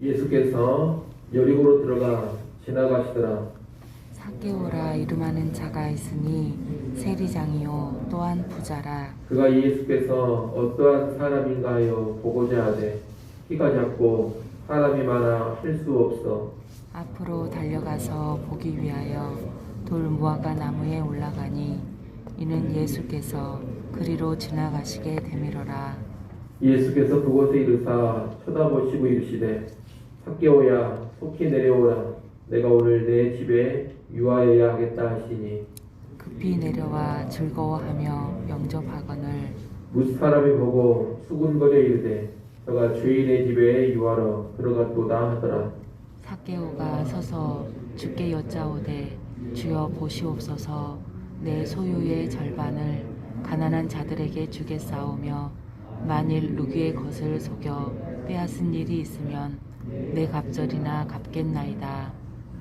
예수께서 여리고로 들어가 지나가시더라. 삭개오라 이름하는 자가 있으니 세리장이요 또한 부자라. 그가 예수께서 어떠한 사람인가 하여 보고자 하되 키가 작고 사람이 많아 할 수 없어 앞으로 달려가서 보기 위하여 돌 무화과 나무에 올라가니 이는 예수께서 그리로 지나가시게 되밀어라. 예수께서 그곳에 이르사 쳐다보시고 이르시되 삭개오야 속히 내려오라 내가 오늘 내 집에 유하여야 하겠다 하시니 급히 내려와 즐거워하며 영접하거늘 무사람이 보고 수군거려 이르되 저가 죄인의 집에 유하러 들어갔도다 하더라. 삭개오가 서서 주께 여짜오되 주여 보시옵소서 내 소유의 절반을 가난한 자들에게 주겠사오며 만일 누구의 것을 속여 빼앗은 일이 있으면 내 갑절이나 갚겠나이다.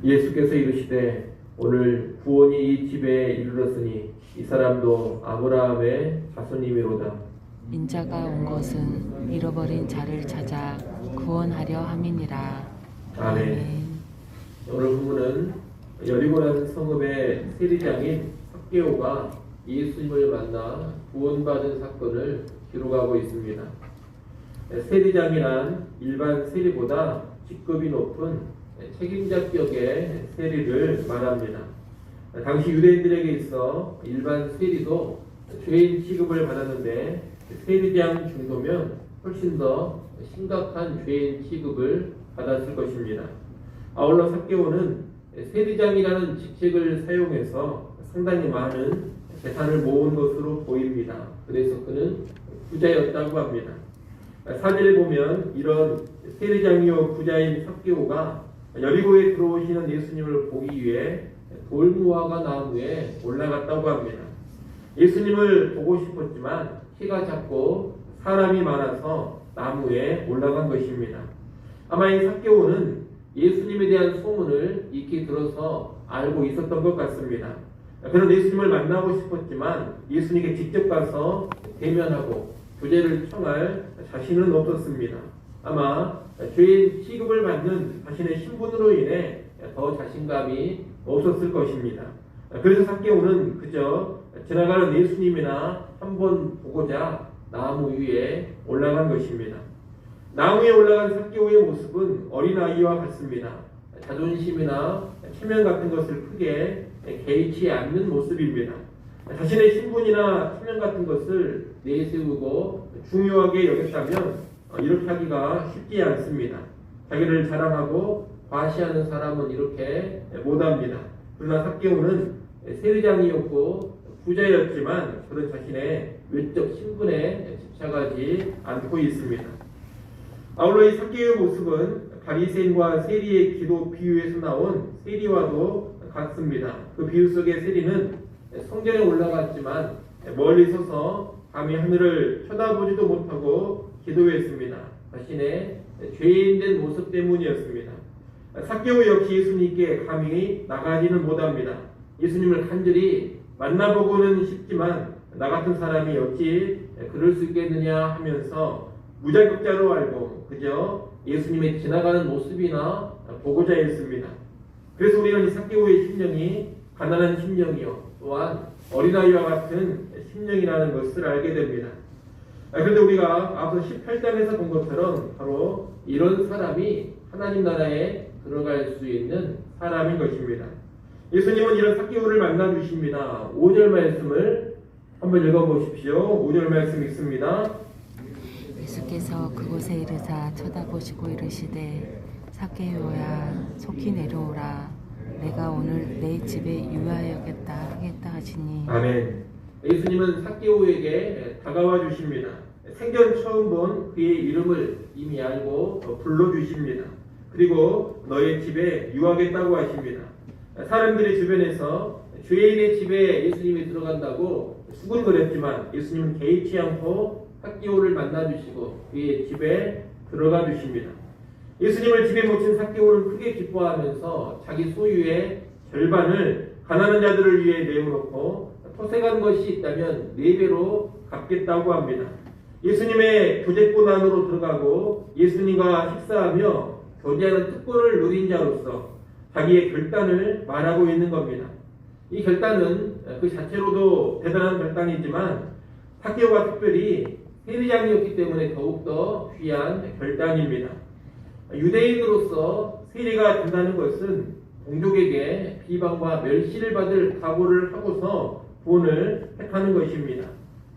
예수께서 이르시되 오늘 구원이 이 집에 이르렀으니 이 사람도 아브라함의 자손이미로다. 인자가 온 것은 잃어버린 자를 찾아 구원하려 함이니라. 아멘. 오늘 본문은 여리고라는 성읍의 세리장인 삭개오가 예수님을 만나 구원받은 사건을 기록하고 있습니다. 세리장이란 일반 세리보다 직급이 높은 책임자격의 세리를 말합니다. 당시 유대인들에게 있어 일반 세리도 죄인 취급을 받았는데 세리장 정도면 훨씬 더 심각한 죄인 취급을 받았을 것입니다. 아울러 삭개오는 세리장이라는 직책을 사용해서 상당히 많은 재산을 모은 것으로 보입니다. 그래서 그는 부자였다고 합니다. 사절에 보면 이런 세리장이요 부자인 삭개오가 여리고에 들어오시는 예수님을 보기 위해 돌무화과 나무에 올라갔다고 합니다. 예수님을 보고 싶었지만 키가 작고 사람이 많아서 나무에 올라간 것입니다. 아마 이 삭개오는 예수님에 대한 소문을 익히 들어서 알고 있었던 것 같습니다. 그는 예수님을 만나고 싶었지만 예수님께 직접 가서 대면하고 교제를 청할 자신은 없었습니다. 아마 죄인 취급을 받는 자신의 신분으로 인해 더 자신감이 없었을 것입니다. 그래서 삭개오는 그저 지나가는 예수님이나 한번 보고자 나무 위에 올라간 것입니다. 나무에 올라간 삭개오의 모습은 어린아이와 같습니다. 자존심이나 체면 같은 것을 크게 개의치 않는 모습입니다. 자신의 신분이나 체면 같은 것을 내세우고 중요하게 여겼다면 이렇게 하기가 쉽지 않습니다. 자기를 자랑하고 과시하는 사람은 이렇게 못합니다. 그러나 삭개오는 세리장이었고 부자였지만 그런 자신의 외적 신분에 집착하지 않고 있습니다. 아울러 이 삭개오의 모습은 바리새인과 세리의 기도 비유에서 나온 세리와도 같습니다. 그 비유 속의 세리는 성전에 올라갔지만 멀리 서서 감히 하늘을 쳐다보지도 못하고 기도했습니다. 자신의 죄인된 모습 때문이었습니다. 삭개오 역시 예수님께 감히 나가지는 못합니다. 예수님을 간절히 만나보고는 싶지만 나 같은 사람이 어찌 그럴 수 있겠느냐 하면서 무자격자로 알고 그저 예수님의 지나가는 모습이나 보고자 했습니다. 그래서 우리는 이 삭개오의 심령이 가난한 심령이요 또한 어린아이와 같은 심령이라는 것을 알게 됩니다. 그런데 우리가 앞서 18장에서 본 것처럼 바로 이런 사람이 하나님 나라에 들어갈 수 있는 사람인 것입니다. 예수님은 이런 삭개오를 만나 주십니다. 5절 말씀을 한번 읽어보십시오. 5절 말씀 읽습니다. 예수께서 그곳에 이르사 쳐다보시고 이르시되 삭개오야 속히 내려오라 내가 오늘 내 집에 유하여겠다 하겠다 하시니 아멘. 예수님은 삭개오에게 다가와 주십니다. 생전 처음 본 그의 이름을 이미 알고 불러주십니다. 그리고 너의 집에 유하겠다고 하십니다. 사람들이 주변에서 죄인의 집에 예수님이 들어간다고 수군거렸지만 예수님은 개의치 않고 삭개오를 만나주시고 그의 집에 들어가 주십니다. 예수님을 집에 모신 삭개오는 크게 기뻐하면서 자기 소유의 절반을 가난한 자들을 위해 내어놓고 토색한 것이 있다면 4배로 갚겠다고 합니다. 예수님의 교제권 안으로 들어가고 예수님과 식사하며 거대한 특권을 누린 자로서 자기의 결단을 말하고 있는 겁니다. 이 결단은 그 자체로도 대단한 결단이지만 삭개오가 특별히 세리장이었기 때문에 더욱더 귀한 결단입니다. 유대인으로서 세리가 된다는 것은 동족에게 비방과 멸시를 받을 각오를 하고서 구원을 택하는 것입니다.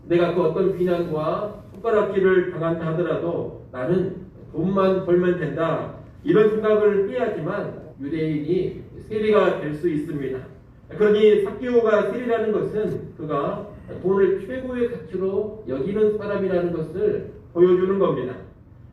내가 그 어떤 비난과 손가락질을 당한다 하더라도 나는 돈만 벌면 된다, 이런 생각을 해야지만 유대인이 세리가 될 수 있습니다. 그러니 삭개오가 세리라는 것은 그가 돈을 최고의 가치로 여기는 사람이라는 것을 보여주는 겁니다.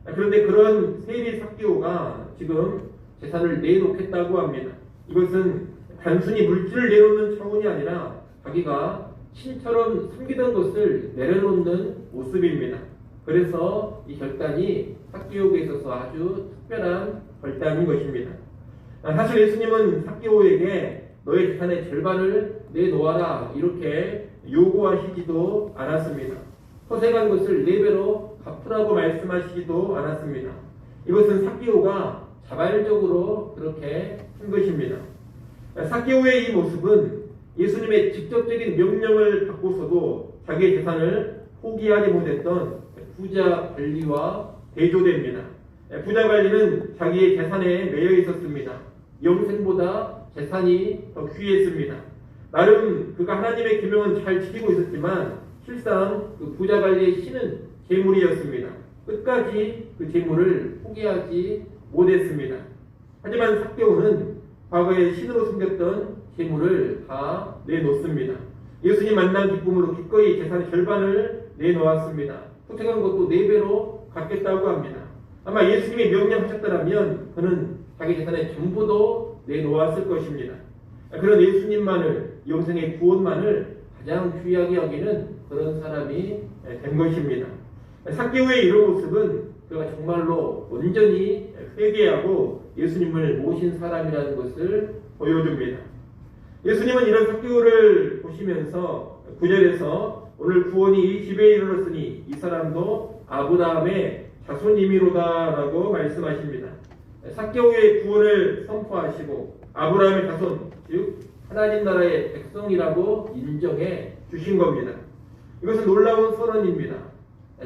그런데 그런 세리 삭개오가 지금 재산을 내놓겠다고 합니다. 이것은 단순히 물질을 내놓는 차원이 아니라 자기가 신처럼 섬기던 것을 내려놓는 모습입니다. 그래서 이 결단이 삭개오에게 있어서 아주 특별한 결단인 것입니다. 사실 예수님은 삭개오에게 너의 재산의 절반을 내놓아라 이렇게 요구하시지도 않았습니다. 허세간 것을 4배로 갚으라고 말씀하시지도 않았습니다. 이것은 삭개오가 자발적으로 그렇게 한 것입니다. 삭개오의 이 모습은 예수님의 직접적인 명령을 받고서도 자기의 재산을 포기하지 못했던 부자 관리와 대조됩니다. 부자 관리는 자기의 재산에 매여 있었습니다. 영생보다 재산이 더 귀했습니다. 나름 그가 하나님의 계명은 잘 지키고 있었지만 실상 그 부자 관리의 신은 재물이었습니다. 끝까지 그 재물을 포기하지 못했습니다. 하지만 삭개오는 과거에 신으로 숨겼던 재물을 다 내놓습니다. 예수님 만난 기쁨으로 기꺼이 재산의 절반을 내놓았습니다. 포착한 것도 4배로 갚겠다고 합니다. 아마 예수님이 명령하셨더라면 그는 자기 재산의 전부도 내놓았을 것입니다. 그런 예수님만을, 영생의 구원만을 가장 귀하게 여기는 그런 사람이 된 것입니다. 삭개오의 이런 모습은 그가 정말로 온전히 회개하고 예수님을 모신 사람이라는 것을 보여줍니다. 예수님은 이런 삭개오를 보시면서 9절에서 오늘 구원이 이 집에 이르렀으니 이 사람도 아브라함의 자손임이로다 라고 말씀하십니다. 삭개오의 구원을 선포하시고 아브라함의 자손, 즉 하나님 나라의 백성이라고 인정해 주신 겁니다. 이것은 놀라운 선언입니다.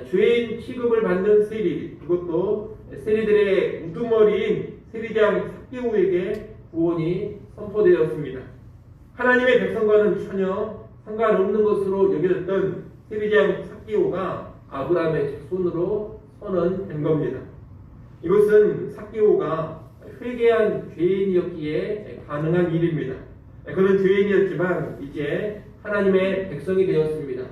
죄인 취급을 받는 세리, 그것도 세리들의 우두머리인 세리장 삭개오에게 구원이 선포되었습니다. 하나님의 백성과는 전혀 상관없는 것으로 여겨졌던 세리장 삭개오가 아브라함의 자손으로 선언된 겁니다. 이것은 삭개오가 회개한 죄인이었기에 가능한 일입니다. 그는 죄인이었지만 이제 하나님의 백성이 되었습니다.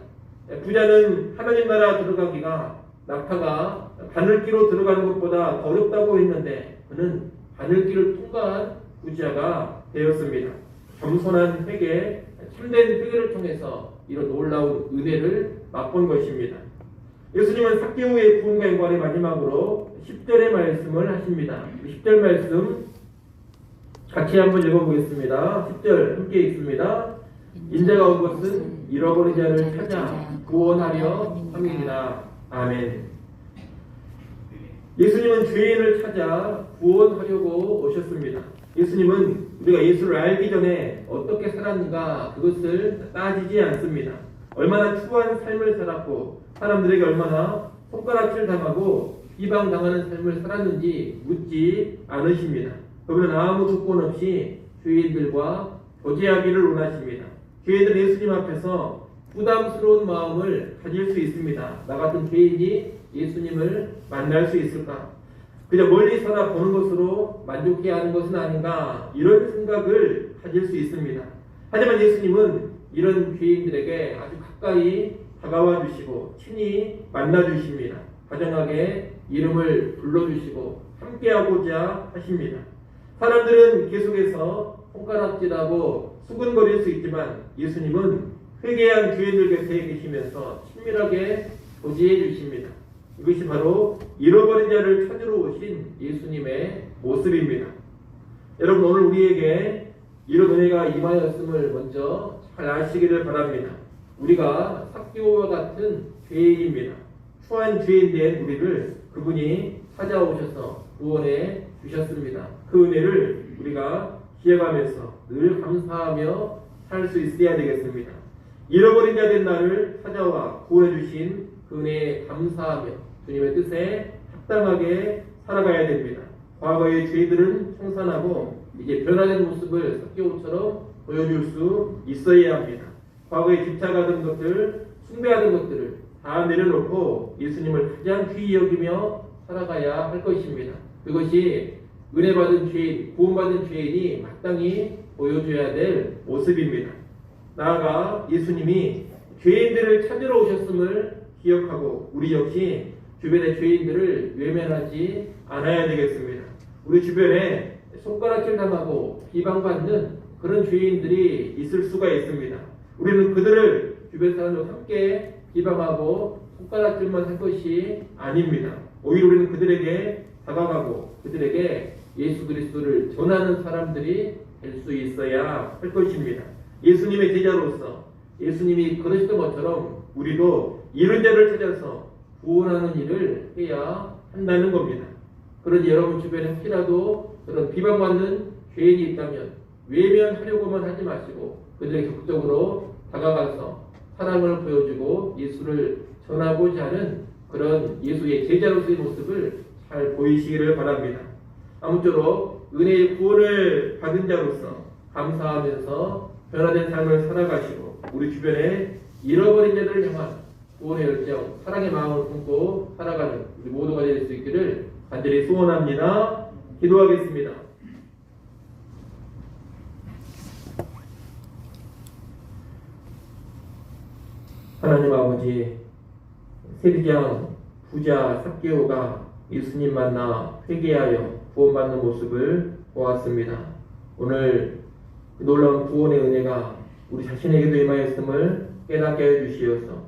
부자는 하나님 나라 들어가기가 낙타가 바늘기로 들어가는 것보다 더 어렵다고 했는데 그는 바늘기를 통과한 부자가 되었습니다. 겸손한 회개, 참된 회개를 통해서 이런 놀라운 은혜를 맛본 것입니다. 예수님은 삭개오의 구원과 연관의 마지막으로 10절의 말씀을 하십니다. 10절 말씀 같이 한번 읽어보겠습니다. 10절 함께 읽습니다. 인자가 온 것은 잃어버린 자를 찾아 구원하려 함이니라. 아멘. 예수님은 죄인을 찾아 구원하려고 오셨습니다. 예수님은 우리가 예수를 알기 전에 어떻게 살았는가 그것을 따지지 않습니다. 얼마나 추한 삶을 살았고 사람들에게 얼마나 손가락질 당하고 비방당하는 삶을 살았는지 묻지 않으십니다. 그분은 아무 조건 없이 죄인들과 교제하기를 원하십니다. 죄인들 예수님 앞에서 부담스러운 마음을 가질 수 있습니다. 나 같은 죄인이 예수님을 만날 수 있을까? 그저 멀리서나 보는 것으로 만족해야 하는 것은 아닌가? 이런 생각을 가질 수 있습니다. 하지만 예수님은 이런 죄인들에게 아주 가까이 다가와 주시고 친히 만나 주십니다. 다정하게 이름을 불러주시고 함께하고자 하십니다. 사람들은 계속해서 손가락질하고 수근거릴 수 있지만 예수님은 회개한 죄인들 곁에 계시면서 친밀하게 교제해 주십니다. 이것이 바로 잃어버린 자를 찾으러 오신 예수님의 모습입니다. 여러분 오늘 우리에게 이런 은혜가 임하였음을 먼저 잘 아시기를 바랍니다. 우리가 삭개오와 같은 죄인입니다. 추한 죄인 된 우리를 그분이 찾아오셔서 구원해 주셨습니다. 그 은혜를 우리가 기억하면서 늘 감사하며 살 수 있어야 되겠습니다. 잃어버린 자 된 나를 찾아와 구원해 주신 그 은혜에 감사하며 주님의 뜻에 합당하게 살아가야 됩니다. 과거의 죄들은 청산하고 이제 변화된 모습을 삭개오처럼 보여줄 수 있어야 합니다. 과거에 집착하던 것들, 숭배하던 것들을 다 내려놓고 예수님을 가장 귀히 여기며 살아가야 할 것입니다. 그것이 은혜 받은 죄인, 구원받은 죄인이 마땅히 보여줘야 될 모습입니다. 나아가 예수님이 죄인들을 찾으러 오셨음을 기억하고 우리 역시 주변의 죄인들을 외면하지 않아야 되겠습니다. 우리 주변에 손가락질 당하고 비방받는 그런 죄인들이 있을 수가 있습니다. 우리는 그들을 주변 사람들과 함께 비방하고 손가락질만 할 것이 아닙니다. 오히려 우리는 그들에게 다가가고 그들에게 예수 그리스도를 전하는 사람들이 될 수 있어야 할 것입니다. 예수님의 제자로서 예수님이 그러셨던 것처럼 우리도 이런 자를 찾아서 구원하는 일을 해야 한다는 겁니다. 그러니 여러분 주변에 혹시라도 그런 비방받는 죄인이 있다면 외면하려고만 하지 마시고 그들에게 적극적으로 다가가서 사랑을 보여주고 예수를 전하고자 하는 그런 예수의 제자로서의 모습을 잘 보이시기를 바랍니다. 아무쪼록 은혜의 구원을 받은 자로서 감사하면서 변화된 삶을 살아가시고 우리 주변에 잃어버린 자들을 향한 구원의 열정, 사랑의 마음을 품고 살아가는 우리 모두가 될 수 있기를 간절히 소원합니다. 기도하겠습니다. 하나님 아버지, 세리장 부자 삭개오가 예수님 만나 회개하여 구원받는 모습을 보았습니다. 오늘 그 놀라운 구원의 은혜가 우리 자신에게도 임하였음을 깨닫게 해주시어서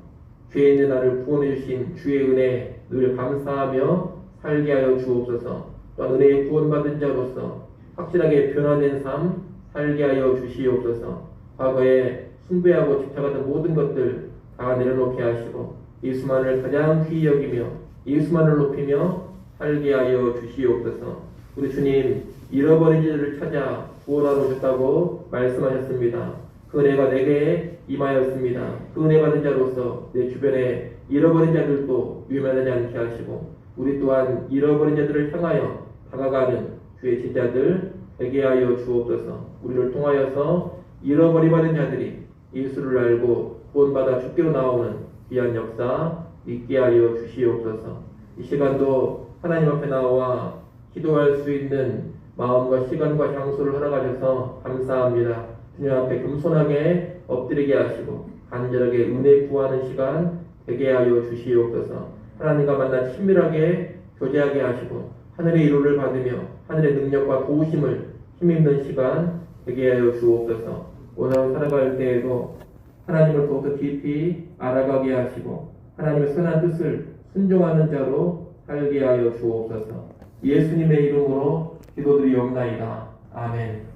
죄 있는 나를 구원해 주신 주의 은혜 늘 감사하며 살게 하여 주옵소서. 또한 은혜의 구원받은 자로서 확실하게 변화된 삶 살게 하여 주시옵소서. 과거에 숭배하고 집착하던 모든 것들 다 내려놓게 하시고 예수만을 가장 귀히 여기며 예수만을 높이며 살게 하여 주시옵소서. 우리 주님 잃어버린 자들을 찾아 구원하러 오셨다고 말씀하셨습니다. 그 은혜가 내게 임하였습니다. 그 은혜 받은 자로서 내 주변에 잃어버린 자들도 위험하지 않게 하시고 우리 또한 잃어버린 자들을 향하여 다가가는 주의 제자들 되게 하여 주옵소서. 우리를 통하여서 잃어버림받은 자들이 예수를 알고 구원받아 주께로 나오는 귀한 역사 있게 하여 주시옵소서. 이 시간도 하나님 앞에 나와 기도할 수 있는 마음과 시간과 장소를 허락하셔서 감사합니다. 주님 앞에 겸손하게 엎드리게 하시고 간절하게 은혜 구하는 시간 되게 하여 주시옵소서. 하나님과 만나 친밀하게 교제하게 하시고 하늘의 위로를 받으며 하늘의 능력과 도우심을 힘입는 시간 되게 하여 주옵소서. 오늘 살아갈 때에도 하나님을 더욱더 깊이 알아가게 하시고 하나님의 선한 뜻을 순종하는 자로 살게 하여 주옵소서. 예수님의 이름으로 기도드리옵나이다. 아멘.